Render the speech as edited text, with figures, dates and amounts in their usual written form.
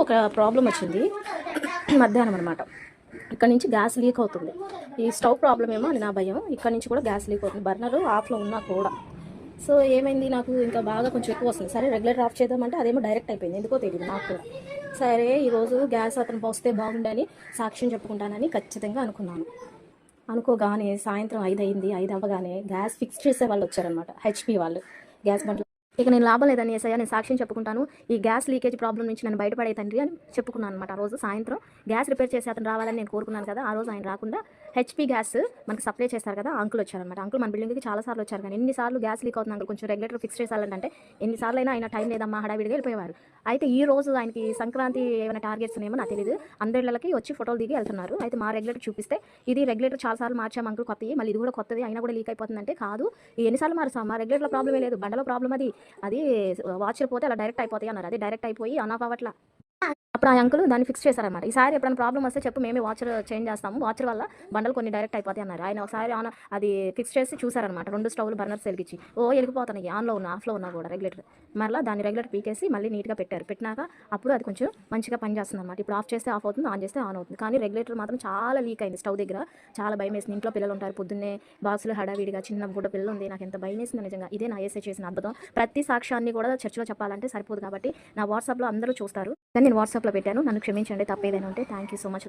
ఒక ప్రాబ్లం వచ్చింది మధ్యాహ్నం అనమాట. ఇక్కడ నుంచి గ్యాస్ లీక్ అవుతుంది. ఈ స్టవ్ ప్రాబ్లం ఏమో అని నా భయం. ఇక్కడ నుంచి కూడా గ్యాస్ లీక్ అవుతుంది, బర్నర్ ఆఫ్లో ఉన్నా కూడా. సో ఏమైంది, నాకు ఇంకా బాగా కొంచెం ఎక్కువ వస్తుంది. సరే రెగ్యులేటర్ ఆఫ్ చేద్దామంటే అదేమో డైరెక్ట్ అయిపోయింది, ఎందుకో తెలియదు నాకు కూడా. సరే ఈరోజు గ్యాస్ అతను పోస్తే బాగుండని సాక్ష్యం చెప్పుకుంటానని ఖచ్చితంగా అనుకున్నాను. అనుకోగానే సాయంత్రం 5 అయింది. 5 అవ్వగానే గ్యాస్ ఫిక్స్ చేసే వాళ్ళు వచ్చారనమాట, హెచ్పి వాళ్ళు. గ్యాస్ బండ్లు ఇక నేను లాభం లేదని ఏసయ్యా నేను సాక్ష్యం చెప్పుకుంటాను, ఈ గ్యాస్ లీకేజ్ ప్రాబ్లం నుంచి నన్ను బయటపడే తండ్రి అని చెప్పుకున్నాను అనమాట. ఆ రోజు సాయంత్రం గ్యాస్ రిపేర్ చేసి అతను రావాలని నేను కోరుకున్నాను కదా. ఆ రోజు ఆయన రాకుండా హెచ్పి గ్యాస్ మనకి సప్లై చేస్తారు కదా, అంకుల్ వచ్చారనమాట. అంకుల్ మన బిల్డింగ్కి చాలా సార్లు వచ్చారు, కానీ ఎన్నిసార్లు గ్యాస్ లీక్ అవుతుంది అంకుల్, కొంచెం రెగ్యులేటర్ ఫిక్స్ చేసాలంటే ఎన్నిసార్లు అయినా ఆయన టైం లేదమ్మా హడావిడిగా వెళ్ళిపోయేవారు. అయితే ఈ రోజు ఆయనకి సంక్రాంతి ఏమైనా టార్గెట్స్ ఉన్నాయేమో నాకు తెలియదు, అందరిళ్ళకి వచ్చి ఫోటోలు దిగి వెళ్తున్నారు. అయితే మా రెగ్యులేటర్ చూపిస్తే ఇది రెగ్యులేటర్ చాలాసార్లు మార్చాము అంకుల్, కొత్తది మళ్ళీ ఇది కూడా కొత్తది అయినా కూడా లీక్ అయిపోతుందంటే, కాదు ఎన్నిసార్లు మారుస్తాం, మా రెగ్యులేటర్ ప్రాబ్లమే లేదు, బండలో ప్రాబ్లం అది వాచర్ పోతే అలా డైరెక్ట్ అయిపోతాయి అన్నారు. అది డైరెక్ట్ అయిపోయి ఆన్ ఆఫ్ అవ్వట్లా. అప్పుడు ఆ అంకుల్ దాన్ని ఫిక్స్ చేశారన్నమాట. ఈసారి ఎప్పుడైనా ప్రాబ్లం వస్తే చెప్పు, మేమే వాచర్ చేంజ్ చేస్తాము, వాచర్ వల్ల బండలు కొన్ని డైరెక్ట్ అయిపోతాయి అన్నారు. ఆయన ఒకసారి ఆన్ అది ఫిక్స్ చేసి చూసారనమాట. 2 స్టవ్లు బర్నర్స్ వెలిగించి వెళ్ళిపోతున్నాయి, ఆన్లో ఉన్న ఆఫ్లో ఉన్నా కూడా రెగ్యులేటర్. మరలా దాన్ని రెగ్యులేటర్ పీకేసి మళ్ళీ నీట్గా పెట్టారు. పెట్టినాక అప్పుడు అది కొంచెం మంచిగా పనిచేస్తుంది అనమాట. ఇప్పుడు ఆఫ్ చేస్తే ఆఫ్ అవుతుంది, ఆన్ చేస్తే ఆన్ అవుతుంది. కానీ రెగ్యులేటర్ మాత్రం చాలా లీక్ అయింది స్టవ్ దగ్గర. చాలా భయం వేసింది. ఇంట్లో పిల్లలు ఉంటారు, పొద్దున్నే బాక్సులు హడావిడిగా, చిన్న బుడ్డ పిల్లలు ఉంది, నాకు ఎంత భయం వేసింది నిజంగా. ఇదే నా ఏసే చేసిన అద్భుతం. ప్రతి సాక్ష్యాన్ని కూడా చర్చలో చెప్పాలంటే సరిపోదు కాబట్టి నా వాట్సాప్లో అందరూ చూస్తారు, కానీ నేను వాట్సాప్లో పెట్టాను. నన్ను క్షమించండి తప్పేదైనా ఉంటే. Thank you so much.